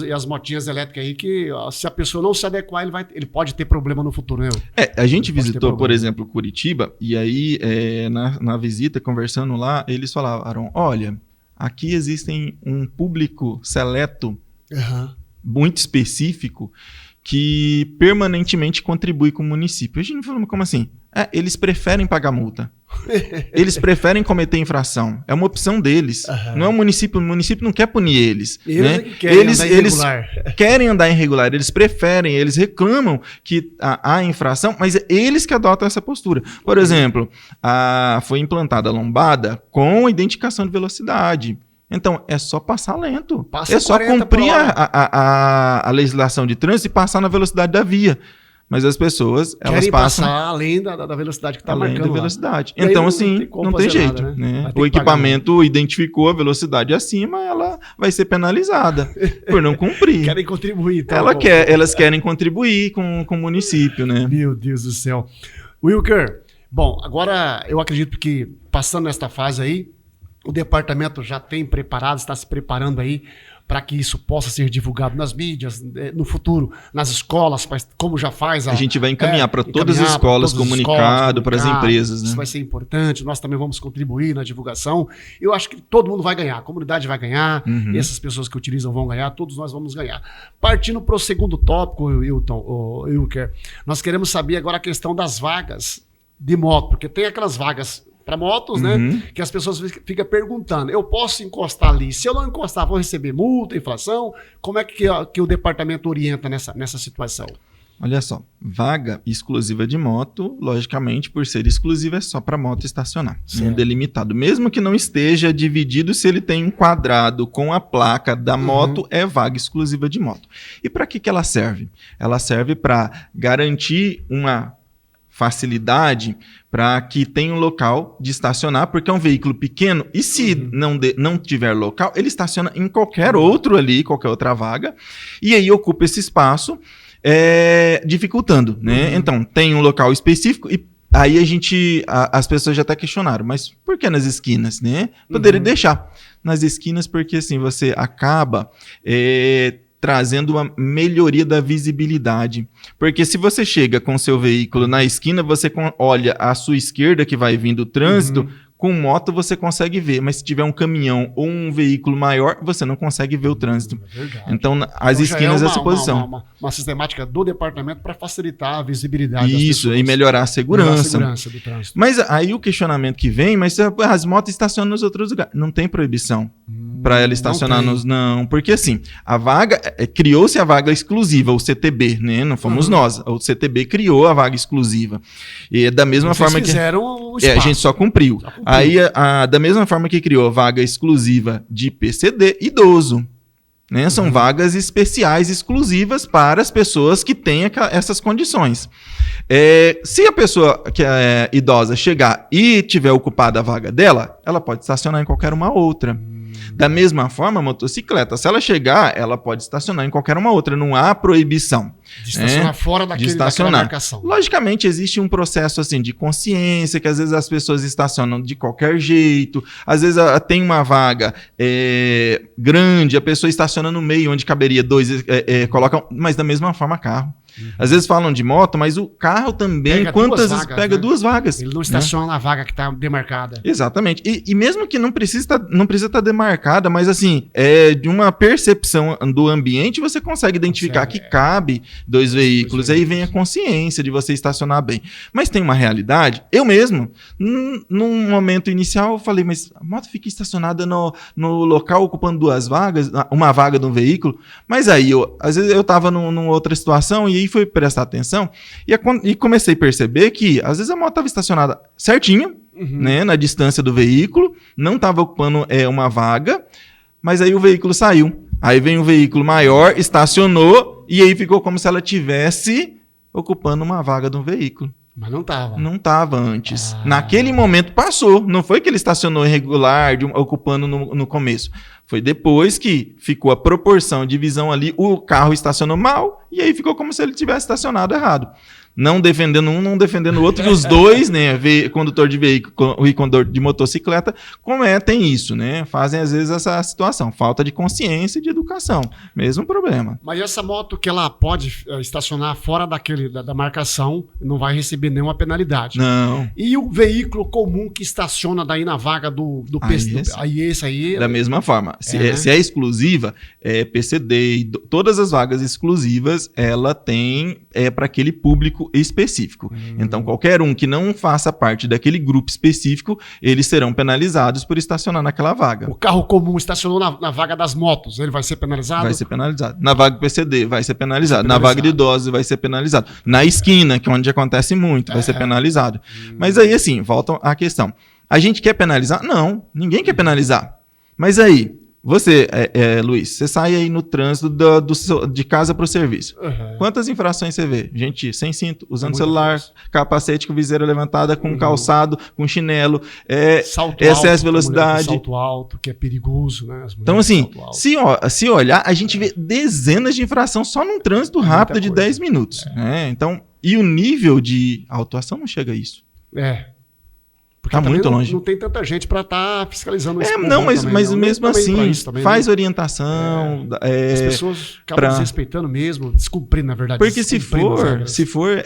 [SPEAKER 1] as motinhas elétricas aí, que se a pessoa não se adequar, ele pode ter problema no futuro, né?
[SPEAKER 2] A gente visitou, por exemplo, Curitiba, e aí na visita, conversando lá, eles falaram, olha, aqui existem um público seleto, muito específico, que permanentemente contribui com o município. A gente falou, mas como assim? Eles preferem pagar multa. Eles preferem cometer infração. É uma opção deles. Não é o município não quer punir eles. Eles querem andar irregular. Eles preferem, eles reclamam que há infração, mas é eles que adotam essa postura. Por exemplo, foi implantada a lombada com identificação de velocidade. Então, é só passar lento. É só cumprir a legislação de trânsito e passar na velocidade da via. Mas as pessoas, elas passam
[SPEAKER 1] além da velocidade que está marcando.
[SPEAKER 2] Além da velocidade. Então, assim, não tem jeito.
[SPEAKER 1] Nada,
[SPEAKER 2] né? O equipamento identificou a velocidade acima, ela vai ser penalizada por não cumprir.
[SPEAKER 1] Querem contribuir. Então,
[SPEAKER 2] elas querem contribuir com o município, né?
[SPEAKER 1] Meu Deus do céu. Wilker, bom, agora eu acredito que passando nesta fase aí, o departamento já tem preparado, está se preparando aí para que isso possa ser divulgado nas mídias, no futuro, nas escolas, como já faz
[SPEAKER 2] a gente vai encaminhar para todas as escolas, comunicado para as empresas. Né?
[SPEAKER 1] Isso vai ser importante, nós também vamos contribuir na divulgação. Eu acho que todo mundo vai ganhar, a comunidade vai ganhar, essas pessoas que utilizam vão ganhar, todos nós vamos ganhar. Partindo para o segundo tópico, Wilker, nós queremos saber agora a questão das vagas de moto, porque tem aquelas vagas para motos, né? Que as pessoas ficam perguntando, eu posso encostar ali? Se eu não encostar, vou receber multa, inflação? Como é que o departamento orienta nessa situação?
[SPEAKER 2] Olha só, vaga exclusiva de moto, logicamente, por ser exclusiva, é só para moto estacionar, delimitado. Mesmo que não esteja dividido, se ele tem enquadrado com a placa da moto, é vaga exclusiva de moto. E para que ela serve? Ela serve para garantir uma facilidade para que tenha um local de estacionar, porque é um veículo pequeno e se não tiver local, ele estaciona em qualquer outro ali, qualquer outra vaga, e aí ocupa esse espaço, dificultando, né? Então, tem um local específico e aí as pessoas já até questionaram, mas por que nas esquinas, né? Poderia deixar nas esquinas porque assim, você acaba trazendo uma melhoria da visibilidade. Porque se você chega com seu veículo na esquina, você olha à sua esquerda que vai vindo o trânsito, com moto você consegue ver, mas se tiver um caminhão ou um veículo maior, você não consegue ver o trânsito. Então, as esquinas é essa posição.
[SPEAKER 1] Uma sistemática do departamento para facilitar a visibilidade das
[SPEAKER 2] pessoas. Isso, e melhorar a segurança. Do trânsito. Mas aí o questionamento que vem, mas as motos estacionam nos outros lugares. Não tem proibição para ela estacionar Não, porque assim, a vaga, criou-se a vaga exclusiva, o CTB, né? Não fomos nós. O CTB criou a vaga exclusiva. E da mesma forma que... a gente só cumpriu. Aí, da mesma forma que criou a vaga exclusiva de PCD, idoso. Né? São vagas especiais, exclusivas para as pessoas que têm essas condições. Se a pessoa que é idosa chegar e tiver ocupada a vaga dela, ela pode estacionar em qualquer uma outra. Da mesma forma, a motocicleta, se ela chegar, ela pode estacionar em qualquer uma outra. Não há proibição.
[SPEAKER 1] De estacionar fora daquela marcação.
[SPEAKER 2] Logicamente, existe um processo assim, de consciência, que às vezes as pessoas estacionam de qualquer jeito. Às vezes tem uma vaga grande, a pessoa estaciona no meio, onde caberia dois, colocam, mas da mesma forma carro. Às vezes falam de moto, mas o carro também, quantas vezes pega duas vagas.
[SPEAKER 1] Ele não estaciona na vaga que está demarcada.
[SPEAKER 2] Exatamente. E mesmo que não precisa estar demarcada, mas assim, de uma percepção do ambiente, você consegue identificar que cabe dois veículos. Aí vem a consciência de você estacionar bem. Mas tem uma realidade. Eu mesmo, num momento inicial, eu falei, mas a moto fica estacionada no local ocupando duas vagas, uma vaga de um veículo. Mas aí, às vezes eu estava numa outra situação e aí fui prestar atenção e comecei a perceber que às vezes a moto estava estacionada certinha, né, na distância do veículo, não estava ocupando uma vaga, mas aí o veículo saiu. Aí vem um veículo maior, estacionou e aí ficou como se ela tivesse ocupando uma vaga de um veículo.
[SPEAKER 1] Mas não estava.
[SPEAKER 2] Não estava antes. Naquele momento passou. Não foi que ele estacionou irregular, ocupando no começo. Foi depois que ficou a proporção de visão ali, o carro estacionou mal e aí ficou como se ele tivesse estacionado errado. Não defendendo um, não defendendo o outro, que os dois, né, condutor de veículo e condutor de motocicleta, cometem isso, né? Fazem, às vezes, essa situação. Falta de consciência e de educação. Mesmo problema.
[SPEAKER 1] Mas essa moto que ela pode estacionar fora da marcação, não vai receber nenhuma penalidade.
[SPEAKER 2] Não.
[SPEAKER 1] E o veículo comum que estaciona daí na vaga do PC? Esse aí...
[SPEAKER 2] Da mesma forma. Se é exclusiva, PCD e todas as vagas exclusivas, ela tem para aquele público específico. Então, qualquer um que não faça parte daquele grupo específico, eles serão penalizados por estacionar naquela vaga.
[SPEAKER 1] O carro comum estacionou na vaga das motos, ele vai ser penalizado?
[SPEAKER 2] Vai ser penalizado. Na vaga do PCD, vai ser penalizado. Na vaga de idosos, vai ser penalizado. Na esquina, que é onde acontece muito, vai ser penalizado. Mas aí, assim, volta à questão. A gente quer penalizar? Não, ninguém quer penalizar. Mas aí, você, Luiz, você sai aí no trânsito de casa para o serviço. Quantas infrações você vê? Gente sem cinto, usando celular, capacete com viseira levantada, com calçado, com chinelo, excesso de velocidade.
[SPEAKER 1] Salto alto, que é perigoso, né?
[SPEAKER 2] Então, assim, se olhar, a gente vê dezenas de infrações só num trânsito rápido de 10 minutos. Então, e o nível de autuação não chega a isso.
[SPEAKER 1] Porque
[SPEAKER 2] Tá muito longe.
[SPEAKER 1] Não tem tanta gente para estar fiscalizando esse povo
[SPEAKER 2] Não, mas
[SPEAKER 1] também, não.
[SPEAKER 2] mesmo
[SPEAKER 1] Também pra
[SPEAKER 2] assim,
[SPEAKER 1] isso também,
[SPEAKER 2] faz
[SPEAKER 1] né?
[SPEAKER 2] orientação.
[SPEAKER 1] As pessoas acabam desrespeitando mesmo, descumprindo, na verdade.
[SPEAKER 2] Porque se for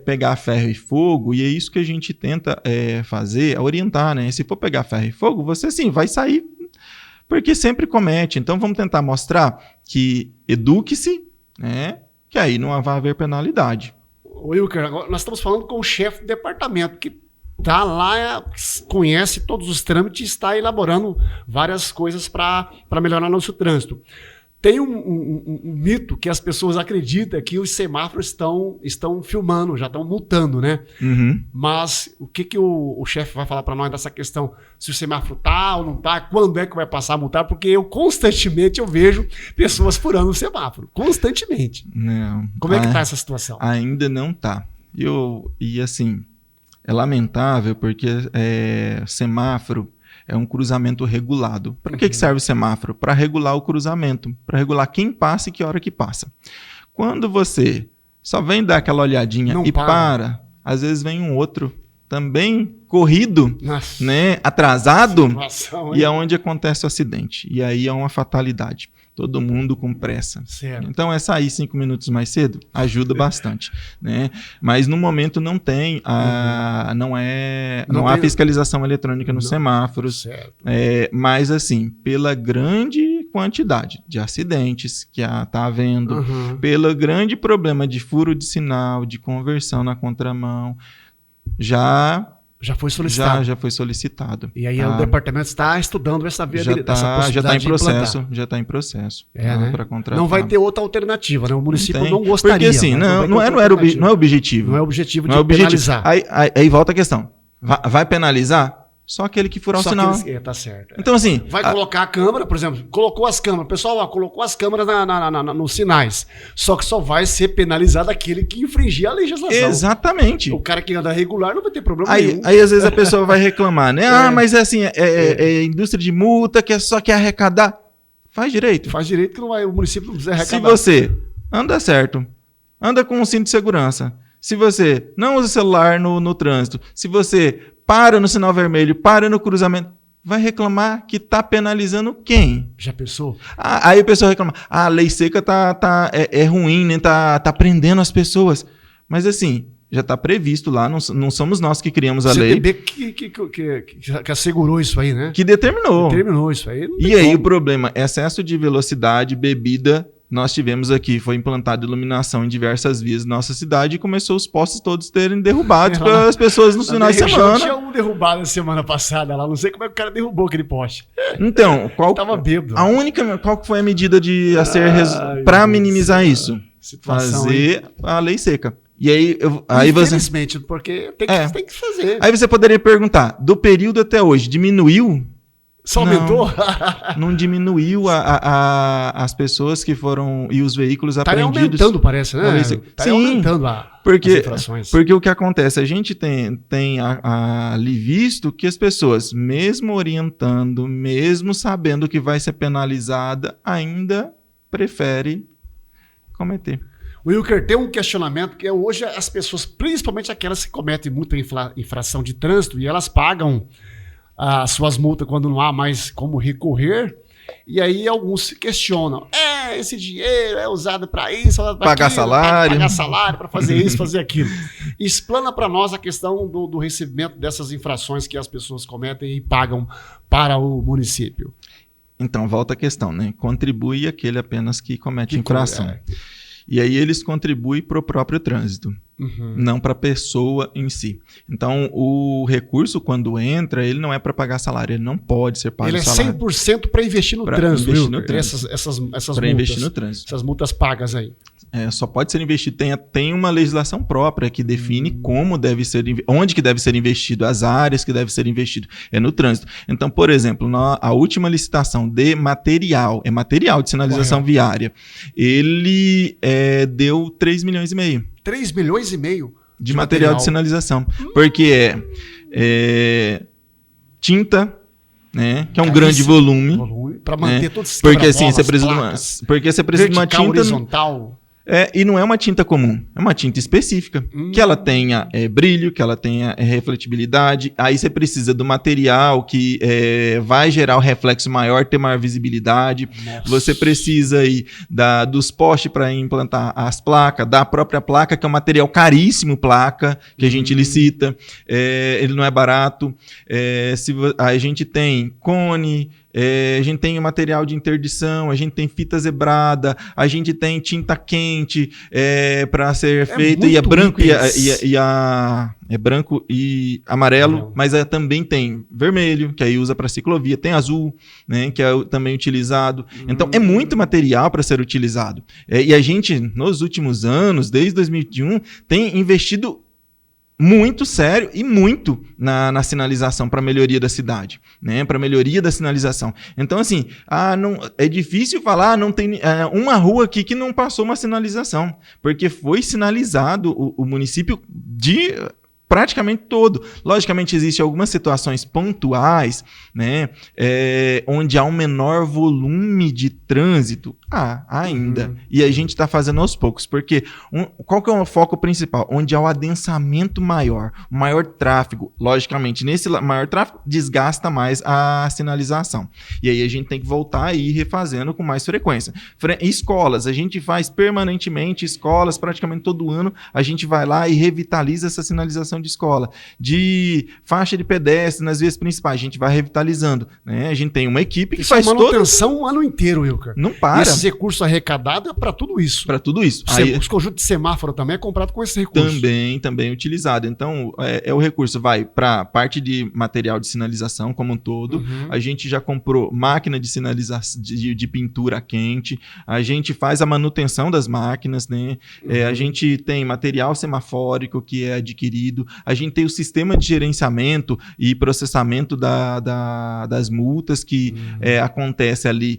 [SPEAKER 2] pegar ferro e fogo, e é isso que a gente tenta fazer, orientar, né? Se for pegar ferro e fogo, você sim vai sair, porque sempre comete. Então vamos tentar mostrar que eduque-se, né? Que aí não vai haver penalidade.
[SPEAKER 1] Wilker, agora nós estamos falando com o chefe do departamento, que está lá, conhece todos os trâmites e está elaborando várias coisas para melhorar nosso trânsito. Tem um mito que as pessoas acreditam que os semáforos estão filmando, já estão multando, né?
[SPEAKER 2] Uhum.
[SPEAKER 1] Mas o que o chefe vai falar para nós dessa questão? Se o semáforo tá ou não tá, quando é que vai passar a multar? Porque eu constantemente vejo pessoas furando o semáforo, constantemente.
[SPEAKER 2] Não.
[SPEAKER 1] Como é que tá essa situação?
[SPEAKER 2] Ainda não tá. E assim, é lamentável porque semáforo é um cruzamento regulado. Para que serve o semáforo? Para regular o cruzamento, para regular quem passa e que hora que passa. Quando você só vem dar aquela olhadinha
[SPEAKER 1] não
[SPEAKER 2] e para, às vezes vem um outro também corrido, né, atrasado, e é onde acontece o acidente. E aí é uma fatalidade. Todo mundo com pressa.
[SPEAKER 1] Certo.
[SPEAKER 2] Então, sair 5 minutos mais cedo ajuda bastante, né? Mas no momento não tem não há fiscalização eletrônica nos semáforos.
[SPEAKER 1] Certo.
[SPEAKER 2] Mas assim, pela grande quantidade de acidentes que está havendo, pelo grande problema de furo de sinal, de conversão na contramão, já foi solicitado. Já foi solicitado.
[SPEAKER 1] E aí o departamento está estudando essa viabilidade.
[SPEAKER 2] Já está em processo. Já está em processo.
[SPEAKER 1] Né?
[SPEAKER 2] Para contratar.
[SPEAKER 1] Não vai ter outra alternativa, né? O município não gostaria.
[SPEAKER 2] Porque assim, não é objetivo.
[SPEAKER 1] Não é objetivo de penalizar.
[SPEAKER 2] Aí volta a questão. Vai penalizar? Só aquele que furar o sinal.
[SPEAKER 1] Tá certo.
[SPEAKER 2] Então, assim.
[SPEAKER 1] Vai colocar a câmera, por exemplo, colocou as câmeras. O pessoal colocou as câmeras nos sinais. Só que só vai ser penalizado aquele que infringir a legislação.
[SPEAKER 2] Exatamente.
[SPEAKER 1] O cara que anda regular não vai ter problema nenhum.
[SPEAKER 2] Aí às vezes a pessoa vai reclamar, né? Mas é assim, indústria de multa que só quer arrecadar. Faz direito.
[SPEAKER 1] Faz direito que o município não precisa arrecadar.
[SPEAKER 2] Se você anda certo, anda com um cinto de segurança, se você não usa celular no trânsito, se você para no sinal vermelho, para no cruzamento, vai reclamar que está penalizando quem?
[SPEAKER 1] Já pensou?
[SPEAKER 2] Aí a pessoa reclama, a lei seca é ruim, né? Tá prendendo as pessoas. Mas assim, já está previsto lá, não somos nós que criamos a lei.
[SPEAKER 1] CTB que assegurou isso aí, né?
[SPEAKER 2] Que determinou.
[SPEAKER 1] Determinou isso aí.
[SPEAKER 2] E aí o problema, excesso de velocidade, bebida. Nós tivemos aqui, foi implantada iluminação em diversas vias da nossa cidade e começou os postes todos terem derrubados pelas pessoas nos finais de semana.
[SPEAKER 1] Tinha um derrubado na semana passada lá, não sei como é que o cara derrubou aquele poste.
[SPEAKER 2] Então,
[SPEAKER 1] tava bêbado.
[SPEAKER 2] Qual que foi a medida para minimizar isso? Fazer a lei seca. E aí,
[SPEAKER 1] infelizmente, porque tem que fazer.
[SPEAKER 2] Aí você poderia perguntar, do período até hoje, diminuiu?
[SPEAKER 1] Só aumentou?
[SPEAKER 2] Não diminuiu as pessoas que foram e os veículos apreendidos.
[SPEAKER 1] Está aumentando, parece, né?
[SPEAKER 2] Sim,
[SPEAKER 1] aumentando as infrações.
[SPEAKER 2] Porque o que acontece? A gente tem ali visto que as pessoas, mesmo orientando, mesmo sabendo que vai ser penalizada, ainda prefere cometer.
[SPEAKER 1] Wilker, tem um questionamento que hoje as pessoas, principalmente aquelas que cometem muita infração de trânsito, e elas pagam as suas multas quando não há mais como recorrer, e aí alguns se questionam, esse dinheiro é usado para isso,
[SPEAKER 2] pagar salário,
[SPEAKER 1] para fazer isso, fazer aquilo. Explana para nós a questão do recebimento dessas infrações que as pessoas cometem e pagam para o município.
[SPEAKER 2] Então, volta a questão, né? Contribui aquele apenas que comete infração. E aí eles contribuem para o próprio trânsito, não para a pessoa em si. Então, o recurso, quando entra, ele não é para pagar salário, ele não pode ser pago salário.
[SPEAKER 1] Ele é 100% para investir no trânsito. Essas multas,
[SPEAKER 2] investir no trânsito.
[SPEAKER 1] Essas multas pagas aí.
[SPEAKER 2] Só pode ser investido. Tem uma legislação própria que define como deve ser, onde que deve ser investido, as áreas que deve ser investido. É no trânsito. Então, por exemplo, a última licitação de material de sinalização viária, ele deu 3,5 milhões.
[SPEAKER 1] 3,5 milhões
[SPEAKER 2] de material de sinalização. Porque tinta, né, que é um grande volume
[SPEAKER 1] para manter todos os
[SPEAKER 2] porque assim, você precisa de uma tinta
[SPEAKER 1] horizontal.
[SPEAKER 2] E não é uma tinta comum, é uma tinta específica, que ela tenha brilho, que ela tenha refletibilidade. Aí você precisa do material que vai gerar o reflexo maior, ter maior visibilidade. Nossa. Você precisa aí dos postes para implantar as placas, da própria placa, que é um material caríssimo, placa, que a gente licita. Ele não é barato. A gente tem cone, a gente tem material de interdição, a gente tem fita zebrada, a gente tem tinta quente para ser feito, e é branco é branco e amarelo, mas também tem vermelho, que aí usa para ciclovia, tem azul, né, que é também utilizado. Então é muito material para ser utilizado. E a gente, nos últimos anos, desde 2021, tem investido muito sério e muito na sinalização para melhoria da cidade, né? Para melhoria da sinalização. Então, assim, não, é difícil falar, não tem uma rua aqui que não passou uma sinalização, porque foi sinalizado o município de praticamente todo. Logicamente, existem algumas situações pontuais, né, onde há um menor volume de trânsito. Ainda. E a gente está fazendo aos poucos, porque qual que é o foco principal? Onde há o adensamento maior, o maior tráfego. Logicamente, nesse maior tráfego, desgasta mais a sinalização. E aí a gente tem que voltar a ir refazendo com mais frequência. Escolas, a gente faz permanentemente escolas, praticamente todo ano, a gente vai lá e revitaliza essa sinalização de escola. De faixa de pedestre nas vias principais, a gente vai revitalizando, né? A gente tem uma equipe que faz
[SPEAKER 1] manutenção o ano inteiro, Wilker.
[SPEAKER 2] Não para.
[SPEAKER 1] Recurso arrecadado é para tudo isso.
[SPEAKER 2] Para tudo isso.
[SPEAKER 1] Os conjuntos de semáforo também é comprado com esse recurso.
[SPEAKER 2] Também utilizado. Então, o recurso vai para parte de material de sinalização como um todo. A gente já comprou máquina de sinalização de pintura quente. A gente faz a manutenção das máquinas, né? A gente tem material semafórico que é adquirido. A gente tem o sistema de gerenciamento e processamento das multas que acontece ali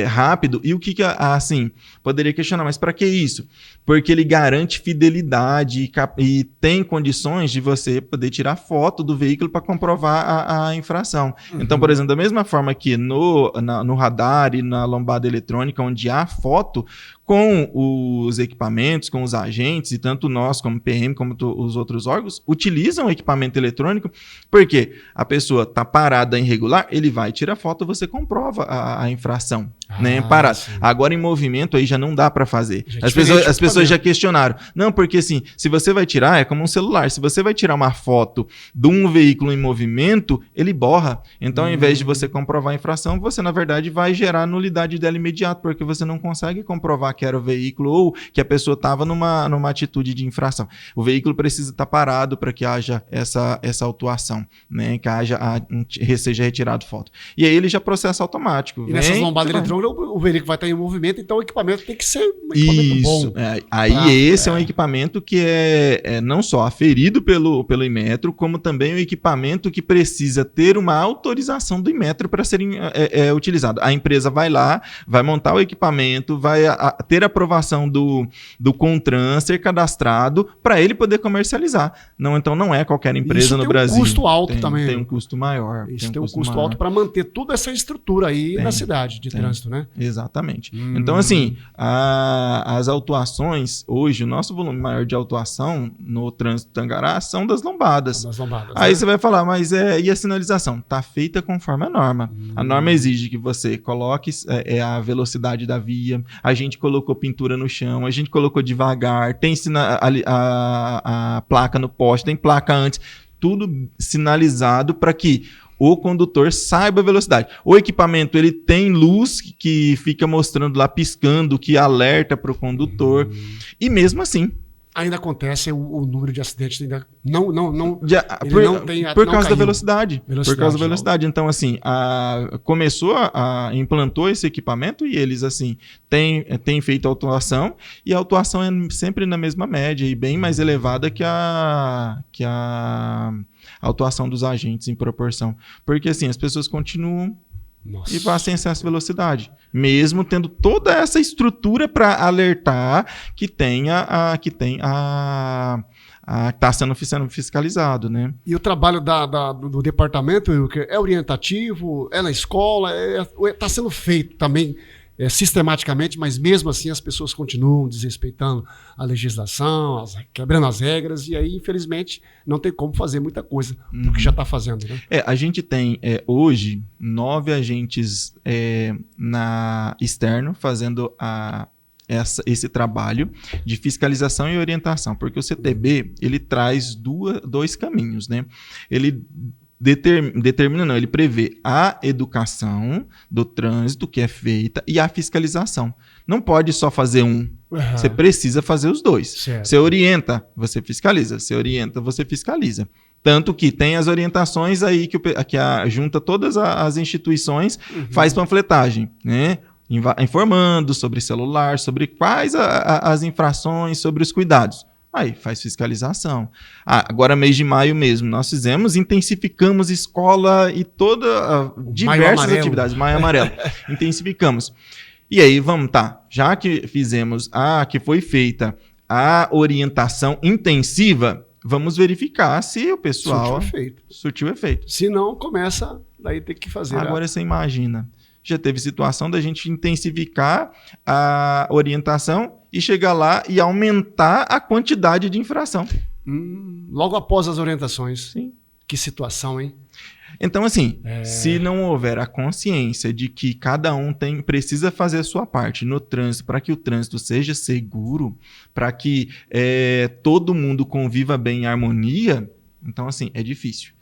[SPEAKER 2] rápido. E o que assim, poderia questionar, mas para que isso? Porque ele garante fidelidade e tem condições de você poder tirar foto do veículo para comprovar a infração. Então, por exemplo, da mesma forma que no radar e na lombada eletrônica, onde há foto, com os equipamentos, com os agentes, e tanto nós como PM, como os outros órgãos, utilizam o equipamento eletrônico, porque a pessoa está parada irregular, ele vai tirar foto, você comprova a infração. Né? Parado. Agora em movimento aí já não dá para fazer. As pessoas já questionaram. Não, porque assim, se você vai tirar, é como um celular, se você vai tirar uma foto de um veículo em movimento, ele borra. Então, ao invés de você comprovar a infração, você na verdade vai gerar nulidade dela imediato, porque você não consegue comprovar que era o veículo ou que a pessoa estava numa atitude de infração. O veículo precisa estar parado para que haja essa autuação, né? Que seja retirado foto. E aí ele já processa automático.
[SPEAKER 1] E nessas lombadas eletrônicas, o veículo vai estar em movimento, então o equipamento tem que ser um equipamento bom.
[SPEAKER 2] Esse é um equipamento que é não só aferido pelo Inmetro, como também um equipamento que precisa ter uma autorização do Inmetro para ser utilizado. A empresa vai lá, vai montar o equipamento, vai ter aprovação do CONTRAN, ser cadastrado para ele poder comercializar. Então não é qualquer empresa no Brasil.
[SPEAKER 1] Tem um custo alto também.
[SPEAKER 2] Tem um custo maior.
[SPEAKER 1] Isso tem um custo alto para manter toda essa estrutura aí na cidade de trânsito, né?
[SPEAKER 2] Exatamente. Então, assim, as autuações, hoje, o nosso volume maior de autuação no trânsito de Tangará são das lombadas. Aí você vai falar, mas e a sinalização? Está feita conforme a norma. A norma exige que você coloque a velocidade da via, a gente colocou pintura no chão, a gente colocou devagar, tem a placa no poste, tem placa antes, tudo sinalizado para que o condutor saiba a velocidade. O equipamento ele tem luz que fica mostrando lá, piscando, que alerta para o condutor. E mesmo assim,
[SPEAKER 1] ainda acontece o número de acidentes ainda
[SPEAKER 2] por causa da velocidade. Por causa da velocidade. Então, assim, implantou esse equipamento e eles, assim, têm feito autuação, e a autuação é sempre na mesma média e bem mais elevada que a autuação dos agentes em proporção. Porque, assim, as pessoas continuam e vai sem excesso de velocidade, mesmo tendo toda essa estrutura para alertar que está sendo fiscalizado, né?
[SPEAKER 1] E o trabalho do departamento, Wilker, é orientativo, é na escola, está sendo feito também sistematicamente, mas mesmo assim as pessoas continuam desrespeitando a legislação, quebrando as regras, e aí, infelizmente, não tem como fazer muita coisa do que já está fazendo. Né?
[SPEAKER 2] A gente tem hoje 9 agentes externo fazendo esse trabalho de fiscalização e orientação, porque o CTB ele traz dois caminhos, né? Ele ele prevê a educação do trânsito que é feita e a fiscalização. Não pode só fazer um. Você precisa fazer os dois.
[SPEAKER 1] Certo.
[SPEAKER 2] Você orienta, você fiscaliza. Você orienta, você fiscaliza. Tanto que tem as orientações aí que junta todas as instituições, faz panfletagem, né? Informando sobre celular, sobre quais as infrações, sobre os cuidados. Aí faz fiscalização. Agora, mês de maio mesmo, nós intensificamos escola e diversas atividades. Maio amarelo. Intensificamos. E aí, já que que foi feita a orientação intensiva, vamos verificar se o pessoal surtiu efeito.
[SPEAKER 1] Se não, começa, daí tem que fazer.
[SPEAKER 2] Agora você imagina. Já teve situação da gente intensificar a orientação e chegar lá e aumentar a quantidade de infração.
[SPEAKER 1] Logo após as orientações.
[SPEAKER 2] Sim.
[SPEAKER 1] Que situação, hein?
[SPEAKER 2] Então, assim, se não houver a consciência de que cada um precisa fazer a sua parte no trânsito para que o trânsito seja seguro, para que todo mundo conviva bem em harmonia, então, assim, é difícil.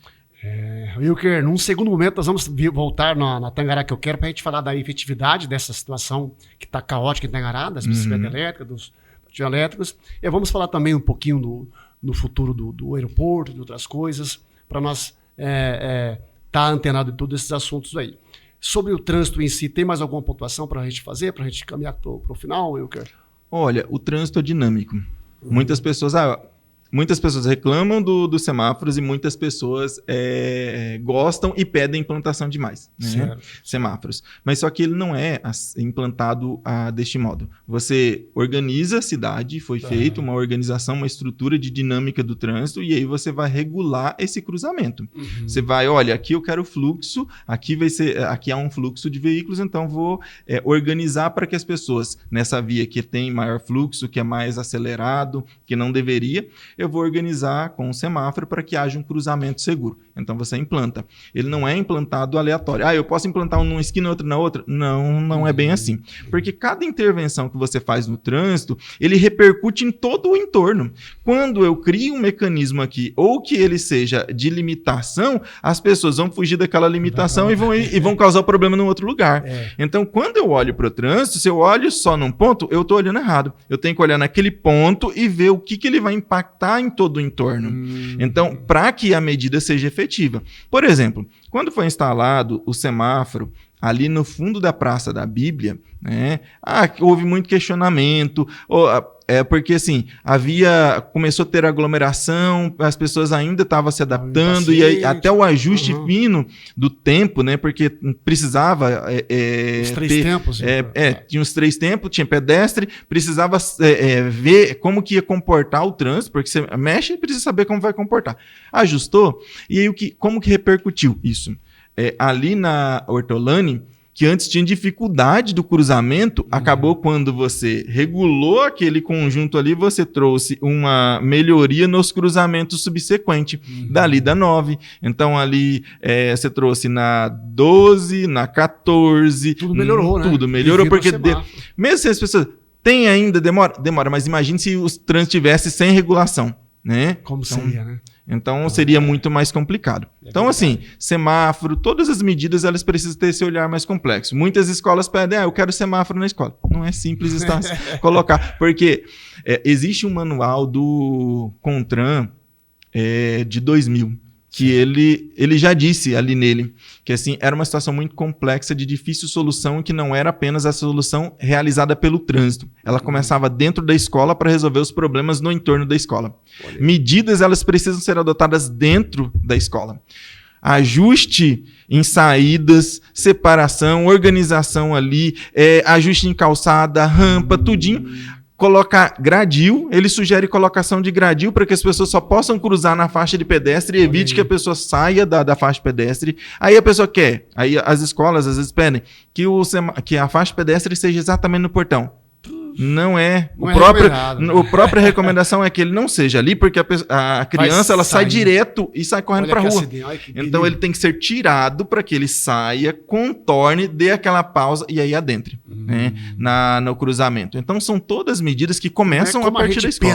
[SPEAKER 1] Wilker, num segundo momento nós vamos voltar na Tangará que eu quero para a gente falar da efetividade dessa situação que está caótica em Tangará, das bicicletas elétricas, dos patinetes elétricos. E vamos falar também um pouquinho do futuro do aeroporto, de outras coisas, para nós estar antenado em todos esses assuntos aí. Sobre o trânsito em si, tem mais alguma pontuação para a gente fazer, para a gente caminhar para o final, Wilker?
[SPEAKER 2] Olha, o trânsito é dinâmico. Muitas pessoas reclamam dos semáforos e muitas pessoas gostam e pedem implantação de mais, né? Semáforos. Mas só que ele não é implantado deste modo. Você organiza a cidade, foi feita uma organização, uma estrutura de dinâmica do trânsito e aí você vai regular esse cruzamento. Você vai, olha, aqui eu quero fluxo, aqui há um fluxo de veículos, então vou organizar para que as pessoas nessa via que tem maior fluxo, que é mais acelerado, que não deveria, eu vou organizar com um semáforo para que haja um cruzamento seguro. Então você implanta. Ele não é implantado aleatório. Eu posso implantar um numa esquina e outro na outra? Não é bem assim. Porque cada intervenção que você faz no trânsito, ele repercute em todo o entorno. Quando eu crio um mecanismo aqui, ou que ele seja de limitação, as pessoas vão fugir daquela limitação e vão causar problema em outro lugar. Então, quando eu olho para o trânsito, se eu olho só num ponto, eu estou olhando errado. Eu tenho que olhar naquele ponto e ver o que ele vai impactar em todo o entorno. Então, para que a medida seja efetiva. Por exemplo, quando foi instalado o semáforo ali no fundo da Praça da Bíblia, né, houve muito questionamento, porque assim, começou a ter aglomeração, as pessoas ainda estavam se adaptando, e aí, até o ajuste fino do tempo, né, porque precisava
[SPEAKER 1] os 3 tempos.
[SPEAKER 2] Tinha os 3 tempos, tinha pedestre, precisava ver como que ia comportar o trânsito, porque você mexe e precisa saber como vai comportar. Ajustou, e aí como que repercutiu isso? Ali na Hortolani, que antes tinha dificuldade do cruzamento, acabou quando você regulou aquele conjunto ali, você trouxe uma melhoria nos cruzamentos subsequentes, dali da 9. Então ali você trouxe na 12, na 14.
[SPEAKER 1] Tudo melhorou, né?
[SPEAKER 2] Tudo melhorou, porque mesmo se as pessoas têm ainda, demora, mas imagine se o trânsito tivesse sem regulação, né?
[SPEAKER 1] Como seria, né?
[SPEAKER 2] Então seria muito mais complicado. Então, assim, semáforo, todas as medidas elas precisam ter esse olhar mais complexo. Muitas escolas pedem, eu quero semáforo na escola. Não é simples colocar, porque existe um manual do CONTRAN de 2000, que ele já disse ali nele, que assim, era uma situação muito complexa, de difícil solução, e que não era apenas a solução realizada pelo trânsito. Ela começava dentro da escola para resolver os problemas no entorno da escola. Medidas, elas precisam ser adotadas dentro da escola. Ajuste em saídas, separação, organização ali, ajuste em calçada, rampa, tudinho. colocar gradil, ele sugere colocação de gradil para que as pessoas só possam cruzar na faixa de pedestre e evite que a pessoa saia da faixa pedestre. Aí a pessoa quer, aí as escolas às vezes pedem que a faixa pedestre seja exatamente no portão. Não é. A própria recomendação é que ele não seja ali, porque a criança ela sai direto e sai correndo para a rua. Então ele tem que ser tirado para que ele saia, contorne, dê aquela pausa e aí adentre, né, no cruzamento. Então são todas medidas que começam a partir da escola.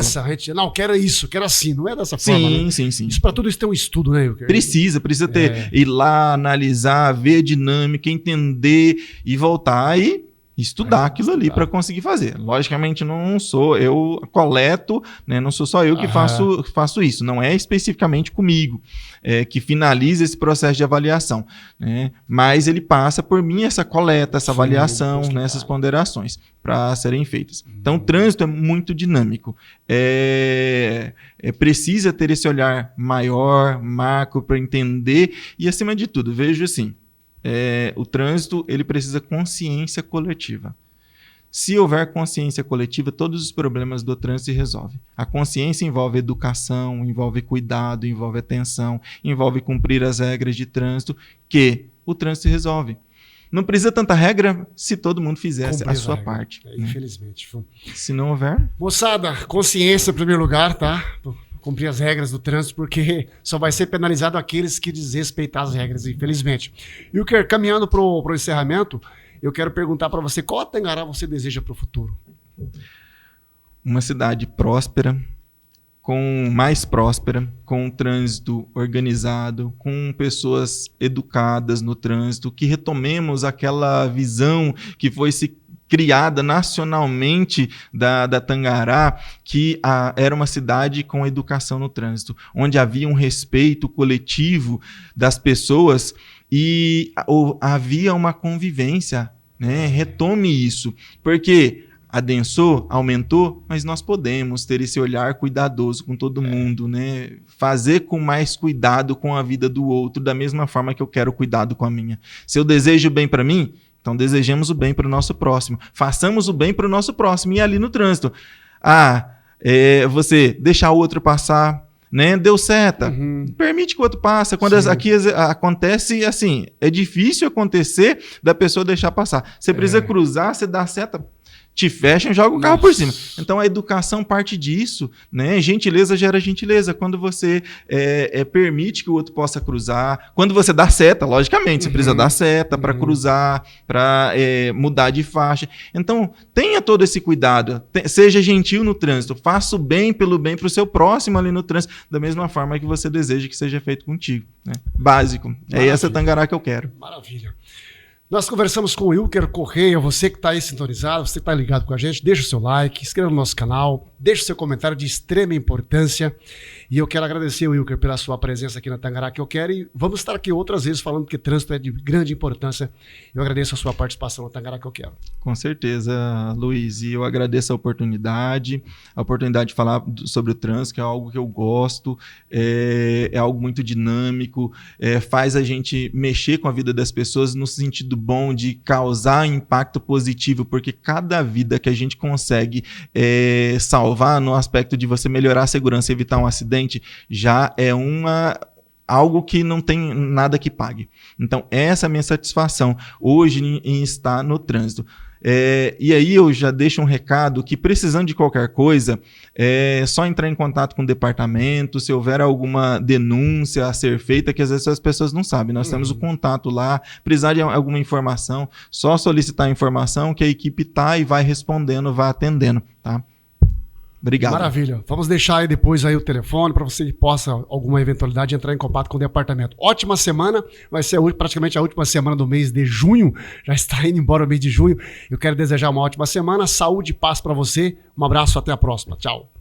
[SPEAKER 1] Não, quero isso, quero assim, não é dessa forma.
[SPEAKER 2] Sim, né? Sim.
[SPEAKER 1] Isso para tudo isso tem um estudo, né?
[SPEAKER 2] Precisa ter, ir lá, analisar, ver a dinâmica, entender e voltar e estudar aquilo ali para conseguir fazer. Logicamente, não sou eu coleto, né? Não sou só eu que faço isso. Não é especificamente comigo que finaliza esse processo de avaliação, né? Mas ele passa por mim essa coleta, essa avaliação, né? Essas ponderações para serem feitas. Então, o trânsito é muito dinâmico. Precisa ter esse olhar maior, macro, para entender e, acima de tudo, vejo assim, o trânsito ele precisa consciência coletiva. Se houver consciência coletiva, todos os problemas do trânsito se resolvem. A consciência envolve educação, envolve cuidado, envolve atenção, envolve cumprir as regras de trânsito, que o trânsito se resolve. Não precisa tanta regra se todo mundo fizesse a sua parte.
[SPEAKER 1] Infelizmente.
[SPEAKER 2] Se não houver...
[SPEAKER 1] Moçada, consciência em primeiro lugar, tá? Cumprir as regras do trânsito, porque só vai ser penalizado aqueles que desrespeitar as regras, infelizmente. E o que caminhando para o encerramento, eu quero perguntar para você, qual Tangará você deseja para o futuro?
[SPEAKER 2] Uma cidade próspera, mais próspera, com um trânsito organizado, com pessoas educadas no trânsito, que retomemos aquela visão que foi se criada nacionalmente da Tangará, que era uma cidade com educação no trânsito, onde havia um respeito coletivo das pessoas e havia uma convivência, né? Retome isso, porque adensou, aumentou, mas nós podemos ter esse olhar cuidadoso com todo mundo, né? Fazer com mais cuidado com a vida do outro, da mesma forma que eu quero cuidado com a minha. Se eu desejo bem para mim, então desejemos o bem para o nosso próximo. Façamos o bem para o nosso próximo. E ali no trânsito, você deixar o outro passar, né? Deu seta. Permite que o outro passe. Quando aqui acontece assim, é difícil acontecer da pessoa deixar passar. Você precisa cruzar, você dá seta, te fecham e joga o carro por cima. Então a educação parte disso, né? Gentileza gera gentileza. Quando você permite que o outro possa cruzar, quando você dá seta, logicamente, você precisa dar seta para cruzar, para mudar de faixa. Então tenha todo esse cuidado, seja gentil no trânsito, faça o bem pelo bem para o seu próximo ali no trânsito, da mesma forma que você deseja que seja feito contigo, né? Básico.
[SPEAKER 1] Maravilha.
[SPEAKER 2] É essa Tangará que eu quero.
[SPEAKER 1] Maravilha. Nós conversamos com o Wilker Correia, você que está aí sintonizado, você que está ligado com a gente, deixa o seu like, inscreva no nosso canal, deixa o seu comentário de extrema importância. E eu quero agradecer, Wilker, pela sua presença aqui na Tangará que eu quero, e vamos estar aqui outras vezes falando que trânsito é de grande importância. Eu agradeço a sua participação na Tangará que eu quero.
[SPEAKER 2] Com certeza, Luiz, e eu agradeço a oportunidade de falar sobre o trânsito, que é algo que eu gosto, é algo muito dinâmico, faz a gente mexer com a vida das pessoas no sentido bom de causar impacto positivo, porque cada vida que a gente consegue salvar no aspecto de você melhorar a segurança e evitar um acidente, já é algo que não tem nada que pague. Então, essa é a minha satisfação hoje em estar no trânsito. E aí eu já deixo um recado que, precisando de qualquer coisa, é só entrar em contato com o departamento, se houver alguma denúncia a ser feita, que às vezes as pessoas não sabem. Nós temos o contato lá, precisar de alguma informação, só solicitar a informação que a equipe está e vai respondendo, vai atendendo, tá? Obrigado.
[SPEAKER 1] Maravilha. Vamos deixar aí depois aí o telefone para você que possa, alguma eventualidade, entrar em contato com o departamento. Ótima semana. Vai ser praticamente a última semana do mês de junho. Já está indo embora o mês de junho. Eu quero desejar uma ótima semana. Saúde e paz para você. Um abraço. Até a próxima. Tchau.